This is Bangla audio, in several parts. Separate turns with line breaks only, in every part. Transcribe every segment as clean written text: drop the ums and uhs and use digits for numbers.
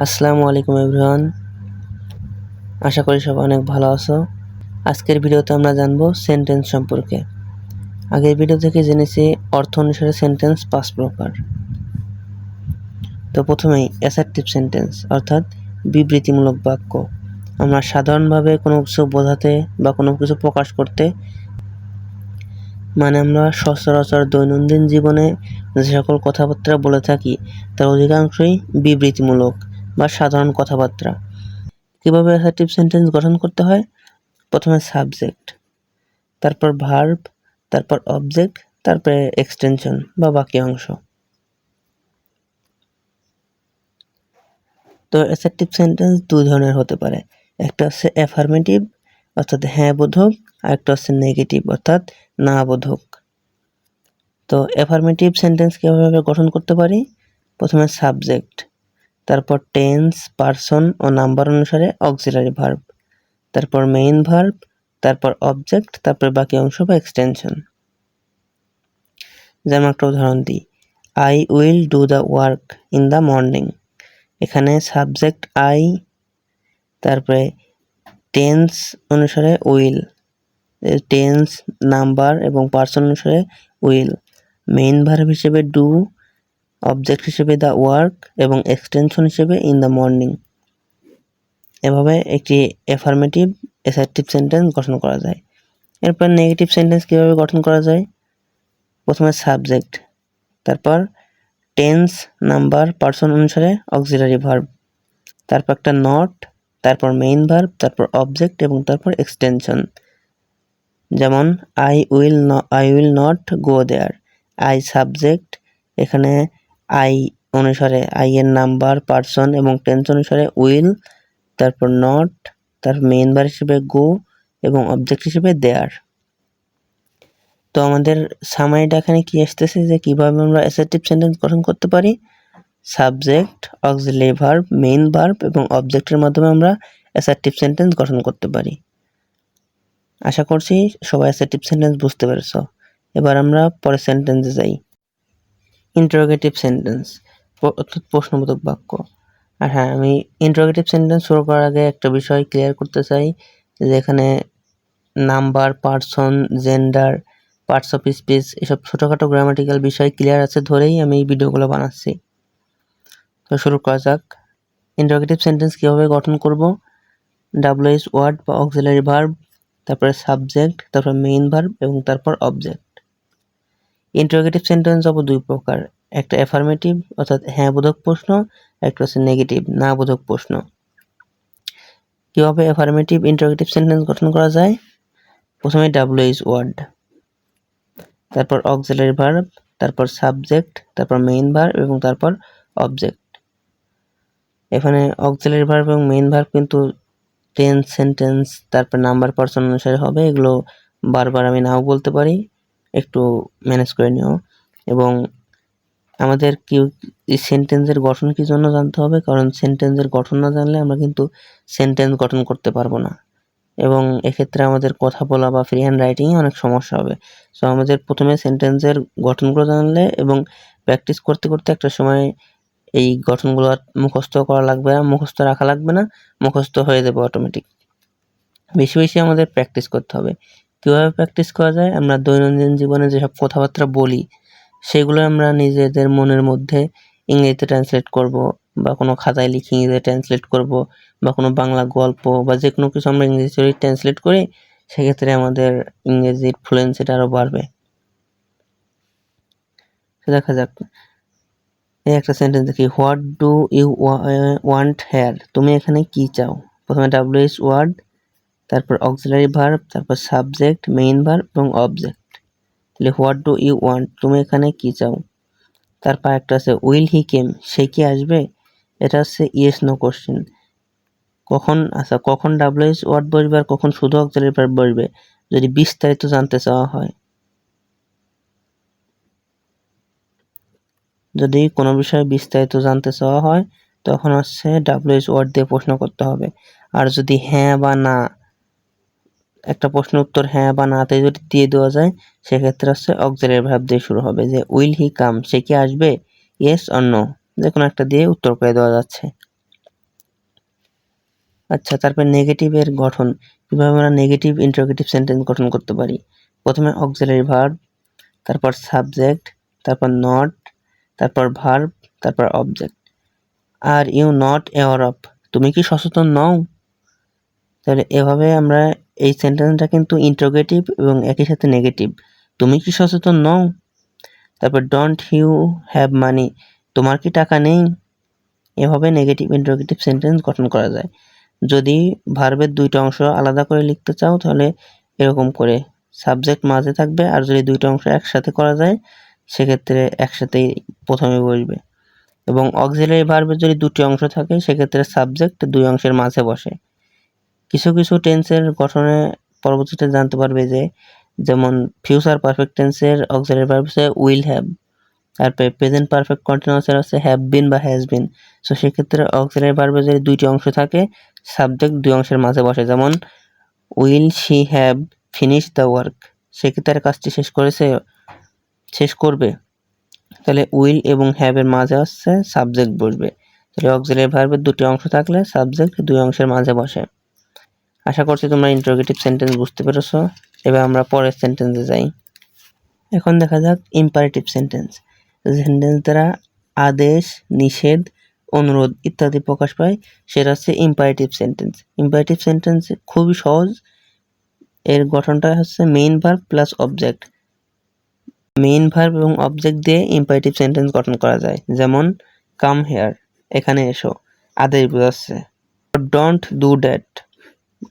আসসালামু আলাইকুম এভরিওয়ান, আশা করি সবাই অনেক ভালো আছো। আজকের ভিডিওতে আমরা জানবো সেন্টেন্স সম্পর্কে। আগের ভিডিও থেকে জেনেছি অর্থ অনুসারে সেন্টেন্স 5 প্রকার। তো প্রথমেই অ্যাসার্টিভ সেন্টেন্স অর্থাৎ বিবৃতিমূলক বাক্য। আমরা সাধারণভাবে কোনো কিছু বোঝাতে বা কোনো কিছু প্রকাশ করতে আমরা সচরাচর দৈনন্দিন জীবনে যে সকল কথাবার্তা বলে থাকি তার অধিকাংশই বিবৃতিমূলক বা সাধারণ কথাবার্তা। কিভাবে অ্যাসার্টিভ সেন্টেন্স গঠন করতে হয়? প্রথমে সাবজেক্ট, তারপর ভার্ব, তারপর অবজেক্ট, তারপরে এক্সটেনশন বা বাকি অংশ। তো অ্যাসার্টিভ সেন্টেন্স দুই ধরনের হতে পারে। একটা হচ্ছে অ্যাফার্মেটিভ অর্থাৎ হ্যাঁ বোধক, আর একটা হচ্ছে নেগেটিভ অর্থাৎ না বোধক। তো অ্যাফার্মেটিভ সেন্টেন্স কিভাবে গঠন করতে পারি? প্রথমে সাবজেক্ট, তারপর টেন্স, পারসন ও নাম্বার অনুসারে অক্সিলারি ভার্ব, তারপর মেইন ভার্ব, তারপর অবজেক্ট, তারপর বাকি অংশ বা এক্সটেনশন। যেমন একটা উদাহরণ দিই, I will do the work in the morning. এখানে সাবজেক্ট আই, তারপরে টেন্স অনুসারে উইল, টেন্স, নাম্বার এবং পারসন অনুসারে উইল, মেইন ভার্ব হিসেবে ডু, অবজেক্ট হিসেবে দ্য ওয়ার্ক এবং এক্সটেনশন হিসেবে ইন দ্য মর্নিং। এভাবে একটি অ্যাফার্মেটিভ অ্যাসার্টিভ সেন্টেন্স গঠন করা যায়। এরপর নেগেটিভ সেন্টেন্স কিভাবে গঠন করা যায়? প্রথমে সাবজেক্ট, তারপর টেন্স, নাম্বার, পারসন অনুসারে অক্সিলারি ভার্ব, তারপর একটা নট, তারপর মেইন ভার্ব, তারপর অবজেক্ট এবং তারপর এক্সটেনশন। যেমন I will not go there. I subject, এখানে আই অনুসারে আই এর নাম্বার, পারসন এবং টেন্স অনুসারে উইল, তারপর নট, তারপর মেইন ভার্ব হিসেবে গো এবং অবজেক্ট হিসেবে দেয়ার। তো আমাদের সামারিটা এখানে কি আসতেছে যে কিভাবে আমরা অ্যাসার্টিভ সেন্টেন্স গঠন করতে পারি? Subject, auxiliary verb, main verb এবং অবজেক্টের মাধ্যমে আমরা অ্যাসার্টিভ সেন্টেন্স গঠন করতে পারি। আশা করছি সবাই অ্যাসার্টিভ সেন্টেন্স বুঝতে পেরেছো। এবার আমরা পরের সেন্টেন্সে যাই। ইন্টারোগেটিভ সেন্টেন্স অর্থাৎ প্রশ্নবোধক বাক্য। আর হ্যাঁ, আমি ইন্টারোগেটিভ সেন্টেন্স শুরু করার আগে একটা বিষয় ক্লিয়ার করতে চাই যে এখানে number, person, gender, parts of speech এসব ছোটোখাটো গ্রামাটিক্যাল বিষয় ক্লিয়ার আছে ধরেই আমি এই ভিডিওগুলো বানাচ্ছি। তো শুরু করা যাক। ইন্টারোগেটিভ সেন্টেন্স কীভাবে গঠন করব? ডাব্লিউএইচ ওয়ার্ড বা অক্সিলারি ভার্ব, তারপরে সাবজেক্ট, তারপর মেইন ভার্ব এবং তারপর অবজেক্ট। ইন্টারোগেটিভ সেন্টেন্স হবো দুই প্রকার, একটা অ্যাফার্মেটিভ অর্থাৎ হ্যাঁ বোধক প্রশ্ন, একটা হচ্ছে নেগেটিভ না বোধক প্রশ্ন। কীভাবে অ্যাফার্মেটিভ ইন্টারোগেটিভ সেন্টেন্স গঠন করা যায়? প্রথমে ডাব্লিউএইচ ওয়ার্ড, তারপর অক্সিলারি ভার্ব, তারপর সাবজেক্ট, তারপর মেইন ভার্ব এবং তারপর অবজেক্ট। এখানে অক্সিলারি ভার্ব এবং মেইন ভার্ব কিন্তু টেন্স, সেন্টেন্স, তারপর নাম্বার, পারসন অনুসারে হবে। এগুলো বারবার আমি নাও বলতে পারি, একটু ম্যানেজ করে নিও। এবং আমাদের কি এই সেন্টেন্সের গঠন কি জন্য জানতে হবে? কারণ সেন্টেন্সের গঠন না জানলে আমরা কিন্তু সেন্টেন্স গঠন করতে পারবো না এবং এক্ষেত্রে আমাদের কথা বলা বা ফ্রি হ্যান্ড রাইটিংয়ে অনেক সমস্যা হবে। সো আমাদের প্রথমে সেন্টেন্সের গঠনগুলো জানলে এবং প্র্যাকটিস করতে করতে একটা সময় এই গঠনগুলো আর মুখস্থ করা লাগবে না, মুখস্থ রাখা লাগবে না, মুখস্থ হয়ে যাবে অটোমেটিক। বেশি বেশি আমাদের প্র্যাকটিস করতে হবে। কীভাবে প্র্যাকটিস করা যায়? আমরা দৈনন্দিন জীবনে যেসব কথাবার্তা বলি সেগুলো আমরা নিজেদের মনের মধ্যে ইংরেজিতে ট্রান্সলেট করব বা কোনো খাতায় লিখে ইংরেজিতে ট্রান্সলেট করব বা কোনো বাংলা গল্প বা যে কোনো কিছু আমরা ইংরেজিতে ট্রান্সলেট করি, সেক্ষেত্রে আমাদের ইংরেজির ফ্লুয়েন্সিটা আরও বাড়বে। দেখা যাক, এই একটা সেন্টেন্স দেখি, what do you want here? তুমি এখানে কি চাও? প্রথমে ডাব্লিউএইচ ওয়ার্ড, তারপর অক্সিলারি ভার্ব, তারপর সাবজেক্ট, মেইন ভার্ব এবং অবজেক্ট। তাহলে হোয়াট ডু ইউ ওয়ান্ট, তুমি এখানে কি চাও? তারপর একটা আছে উইল হি কেম, সে কি আসবে? এটা হচ্ছে ইয়েস নো কোশ্চেন। কখন ডাব্লিউএইচ ওয়ার্ড বসবে আর কখন শুধু অক্সিলারি ভার্ব বসবে? যদি বিস্তারিত জানতে চাওয়া হয়, যদি কোনো বিষয়ে বিস্তারিত জানতে চাওয়া হয় তখন হচ্ছে ডাব্লিউএইচ ওয়ার্ড দিয়ে প্রশ্ন করতে হবে। আর যদি হ্যাঁ বা না, একটা প্রশ্নের উত্তর হ্যাঁ বা নাতে যদি দিয়ে দেওয়া যায়, সেক্ষেত্রে হচ্ছে অক্সিলারি ভার্ব দিয়ে শুরু হবে, যে উইল হি কাম, সে কি আসবে? ইয়েস অর নো, যে কোনো একটা দিয়ে উত্তর করে দেওয়া যাচ্ছে। আচ্ছা, তারপর নেগেটিভের গঠন। কিভাবে আমরা নেগেটিভ ইন্টারোগেটিভ সেন্টেন্স গঠন করতে পারি? প্রথমে অক্সিলারি ভার্ব, তারপর সাবজেক্ট, তারপর নট, তারপর ভার্ব, তারপর object. Are you not aware of, তুমি কি সচেতন নও? তাহলে এভাবে আমরা এই সেন্টেন্সটা কিন্তু ইন্টারোগেটিভ এবং একই সাথে নেগেটিভ। তুমি কি সচেতন নও? তারপর ডোন্ট ইউ হ্যাভ মানি, তোমার কি টাকা নেই? এভাবে নেগেটিভ ইন্টারোগেটিভ সেন্টেন্স গঠন করা যায়। যদি ভার্বের দুইটা অংশ আলাদা করে লিখতে চাও তাহলে এরকম করে সাবজেক্ট মাঝে থাকবে, আর যদি দুইটা অংশ একসাথে করা যায় সেক্ষেত্রে একসাথেই প্রথমে বসবে। এবং অক্সিলারি ভার্বের যদি দুটি অংশ থাকে সেক্ষেত্রে সাবজেক্ট দুই অংশের মাঝে বসে। কিছু কিছু টেন্সের গঠনে পরবর্তীতে জানতে পারবে যে, যেমন ফিউচার পারফেক্ট টেন্সের অক্সিলারি ভার্ব হচ্ছে উইল হ্যাভ, তারপরে প্রেজেন্ট পারফেক্ট কন্টিনিউয়াসের হচ্ছে হ্যাভ বিন বা হ্যাজ বিন। সো সেক্ষেত্রে অক্সিলারি ভার্বে যদি দুইটি অংশ থাকে সাবজেক্ট দুই অংশের মাঝে বসে, যেমন will she have finish the work, সেক্ষেত্রে কাজটি শেষ করবে, তাহলে উইল এবং হ্যাভের মাঝে হচ্ছে সাবজেক্ট বসবে। তাহলে অক্সিলারি ভার্বের দুটি অংশ থাকলে সাবজেক্ট দুই অংশের মাঝে বসে। আশা করছি তোমরা ইন্টারোগেটিভ সেন্টেন্স বুঝতে পেরেছো। এবার আমরা পরের সেন্টেন্সে যাই। এখন দেখা যাক ইম্পারেটিভ সেন্টেন্স। সেন্টেন্স দ্বারা আদেশ, নিষেধ, অনুরোধ ইত্যাদি প্রকাশ পায়, সেটা হচ্ছে ইম্পারেটিভ সেন্টেন্স। ইম্পারেটিভ সেন্টেন্স খুবই সহজ। এর গঠনটা হচ্ছে main verb plus object. Main verb এবং অবজেক্ট দিয়ে ইম্পারেটিভ সেন্টেন্স গঠন করা যায়। যেমন কাম হেয়ার, এখানে এসো, আদেশ বোঝাচ্ছে। ডোন্ট ডু দ্যাট,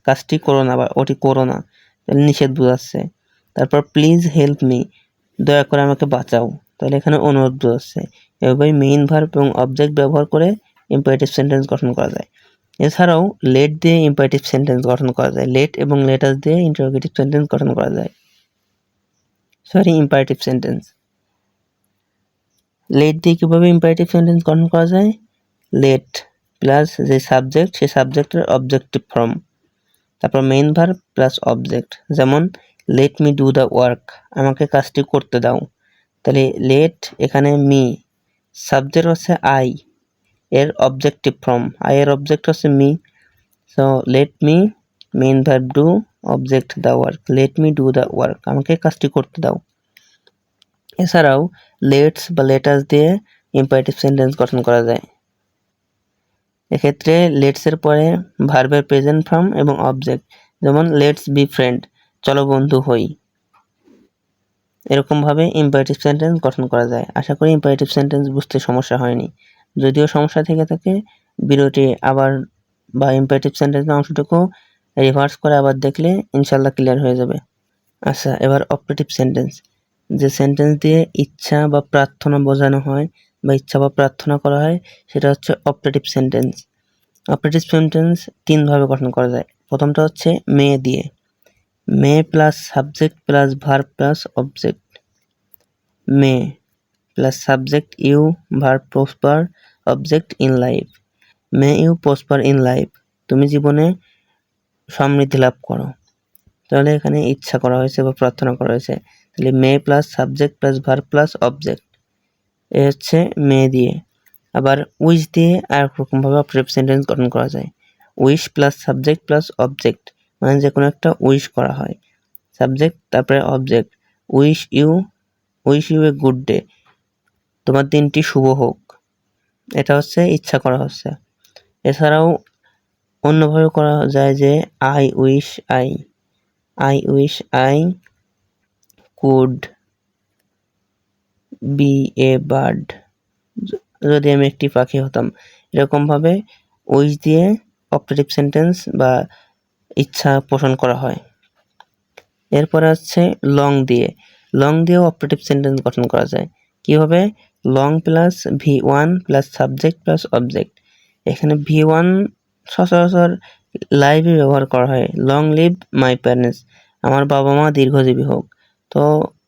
কাজটি করো না বা ওটি করো না, তাহলে নিষেধ বোঝাচ্ছে। তারপর প্লিজ হেল্প মি, দয়া করে আমাকে বাঁচাও, তাহলে এখানে অনুরোধ বোঝাচ্ছে। এভাবেই মেইন ভার্ব এবং অবজেক্ট ব্যবহার করে ইম্পারেটিভ সেন্টেন্স গঠন করা যায়। এছাড়াও লেট দিয়ে ইম্পারেটিভ সেন্টেন্স গঠন করা যায়। লেট এবং লেটাস দিয়ে ইন্টারোগেটিভ সেন্টেন্স গঠন করা যায়। Imperative sentence. লেট দিয়ে কিভাবে ইম্পারেটিভ সেন্টেন্স গঠন করা যায়? লেট প্লাস যে সাবজেক্ট, সে সাবজেক্টের অবজেক্টিভ ফর্ম, তারপর মেইন ভার্ব প্লাস অবজেক্ট। যেমন let me do the work, আমাকে কাজটি করতে দাও। তাহলে লেট, এখানে মি, সাবজেক্ট হচ্ছে আই, এর অবজেক্টিভ ফর্ম, আই এর অবজেক্ট হচ্ছে me. So let me, main verb do, object the work, let me do the work, আমাকে কাজটি করতে দাও। এছাড়াও লেটস বা লেটাস দিয়ে ইম্পারেটিভ সেন্টেন্স গঠন করা যায়। এক্ষেত্রে লেটস এর পরে ভার্বের প্রেজেন্ট ফর্ম এবং অবজেক্ট, যেমন লেটস বি ফ্রেন্ড, চলো বন্ধু হই। এরকম ভাবে ইম্পারেটিভ সেন্টেন্স গঠন করা যায়। আশা করি ইম্পারেটিভ সেন্টেন্স বুঝতে সমস্যা হয়নি। যদিও সমস্যা থেকে থাকে ভিডিওটি আবার বা ইম্পারেটিভ সেন্টেন্সের অংশটুকু রিভার্স করে আবার দেখলে ইনশাল্লাহ ক্লিয়ার হয়ে যাবে। আচ্ছা, এবার অপারেটিভ সেন্টেন্স। যে সেন্টেন্স দিয়ে ইচ্ছা বা প্রার্থনা বোঝানো হয় বা ইচ্ছা বা প্রার্থনা করা হয় সেটা হচ্ছে অপারেটিভ সেন্টেন্স। অপারেটিভ সেন্টেন্স তিনভাবে গঠন করা যায়। প্রথমটা হচ্ছে মে দিয়ে, may plus subject plus verb plus object. May plus subject you, verb prosper, object in life. May you prosper in life, তুমি জীবনে সমৃদ্ধি লাভ করো। তাহলে এখানে ইচ্ছা করা হয়েছে বা প্রার্থনা করা হয়েছে। তাহলে may plus subject plus verb plus object, এ হচ্ছে মে দিয়ে। আবার উইশ দিয়ে আর রকমভাবে অপারেটিভ সেন্টেন্স গঠন করা যায়। Wish plus subject plus object, মানে যে কোনো একটা উইশ করা হয়, সাবজেক্ট তারপরে object. Wish you a good day, তোমার দিনটি শুভ হোক, এটা হচ্ছে ইচ্ছা করা হচ্ছে। এছাড়াও অন্যভাবে করা যায় যে I wish I could B a bird, যদি আমি একটি পাখি হতাম। এরকমভাবে উইশ দিয়ে অপারেটিভ সেন্টেন্স বা ইচ্ছা পোষণ করা হয়। এরপরে হচ্ছে লং দিয়েও অপারেটিভ সেন্টেন্স গঠন করা যায়। কীভাবে? Long plus V1 plus subject plus object. এখানে V1 সচরাচর লাইভে ব্যবহার করা হয়। লং লিভ মাই প্যারেন্টস, আমার বাবা মা দীর্ঘজীবী হোক। তো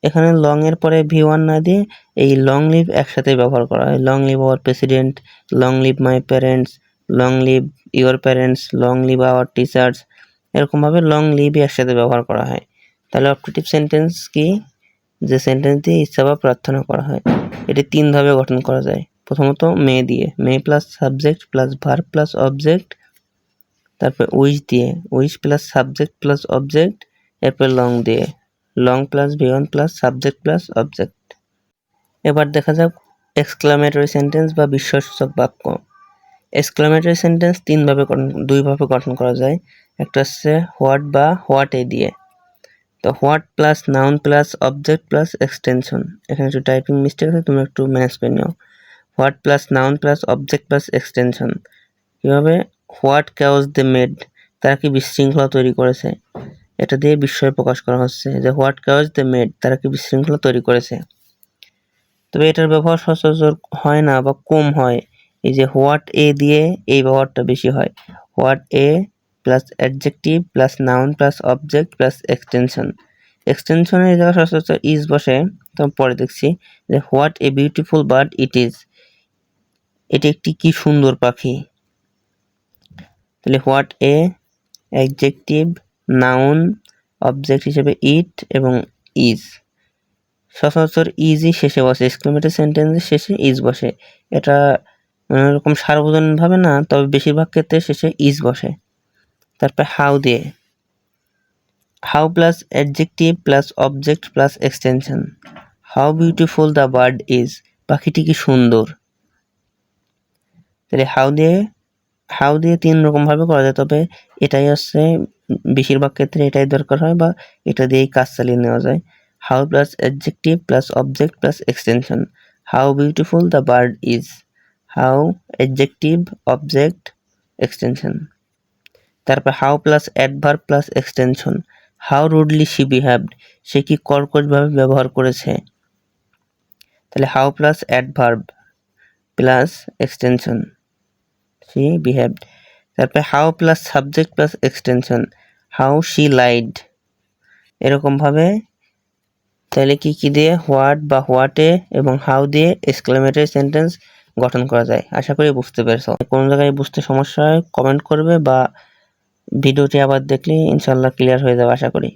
এখানে লং এর পরে V1 না দিয়ে এই লং লিভ একসাথে ব্যবহার করা হয়। Long live our president, long live my parents, long live your parents, long live our teachers, এরকমভাবে লং লিভ একসাথে ব্যবহার করা হয়। তাহলে অপারেটিভ সেন্টেন্স কি? যে সেন্টেন্স দিয়ে ইচ্ছা বা প্রার্থনা করা হয়। এটি তিনভাবে গঠন করা যায়। প্রথমত মে দিয়ে, may plus subject plus verb plus object, তারপর উইচ দিয়ে, which plus subject plus object, এরপর লং দিয়ে, long plus V1 plus subject plus object. এবার দেখা যাক এক্সক্লামেটরি সেন্টেন্স বা বিস্ময়সূচক বাক্য। এক্সক্লামেটরি সেন্টেন্স দুইভাবে গঠন করা যায়। একটা হচ্ছে হোয়াট বা হোয়াট এ দিয়ে। তো what plus noun plus object plus extension, এখানে একটু টাইপিং মিস্টেক আছে, তুমি একটু ম্যানেজ করে নিও। What plus noun plus object plus extension. কীভাবে? হোয়াট ক্যাওস দে মেড, তারা কি বিশৃঙ্খলা তৈরি করেছে, এটা দিয়ে বিস্ময় প্রকাশ করা হচ্ছে যে হোয়াট ক্যাওস দে মেড, তারা কি বিশৃঙ্খলা তৈরি করেছে। তবে এটার ব্যবহার সচরাচর হয় না বা কম হয়। এই যে হোয়াট এ দিয়ে এই ব্যবহারটা বেশি হয়। What a plus adjective plus noun plus object plus extension. এক্সটেনশনের জায়গায় সচরাচর ইজ বসে, তো পরে দেখছি যে what a beautiful bird it is, এটি একটি কি সুন্দর পাখি। তাহলে what a, adjective, noun, object হিসেবে ইট এবং ইজ। সচরাচর ইজই শেষে বসে, এক্সক্লেমেটরি সেন্টেন্সের শেষে ইজ বসে। এটা এরকম সার্বজনীনভাবে না, তবে বেশিরভাগ ক্ষেত্রে শেষে ইজ বসে। তারপর হাউ দিয়ে, how plus adjective plus object plus extension. How beautiful the bird is, পাখিটি কি সুন্দর। তাহলে হাউ দিয়ে 3 রকমভাবে করা যায়, তবে এটাই হচ্ছে বেশিরভাগ ক্ষেত্রে এটাই দরকার হয় বা এটা দিয়েই কাজ চালিয়ে নেওয়া যায়। How plus adjective plus object plus extension. How beautiful the bird is, how adjective object extension. তারপর how plus adverb plus extension. How rudely she behaved, সে কি কর্কশভাবে ব্যবহার করেছে। তাহলে how plus adverb plus extension, she behaved. তারপরে how plus subject plus extension, how she lied. এরকমভাবে তাহলে কি দিয়ে হোয়াট বা হোয়াটে এবং হাউ দিয়ে এক্সক্লেমেটরি সেন্টেন্স গঠন করা যায়। আশা করি বুঝতে পেরেছো। কোনো জায়গায় বুঝতে সমস্যা হয় কমেন্ট করবে বা ভিডিওটি আবার দেখলে ইনশাল্লাহ ক্লিয়ার হয়ে যাবে আশা করি।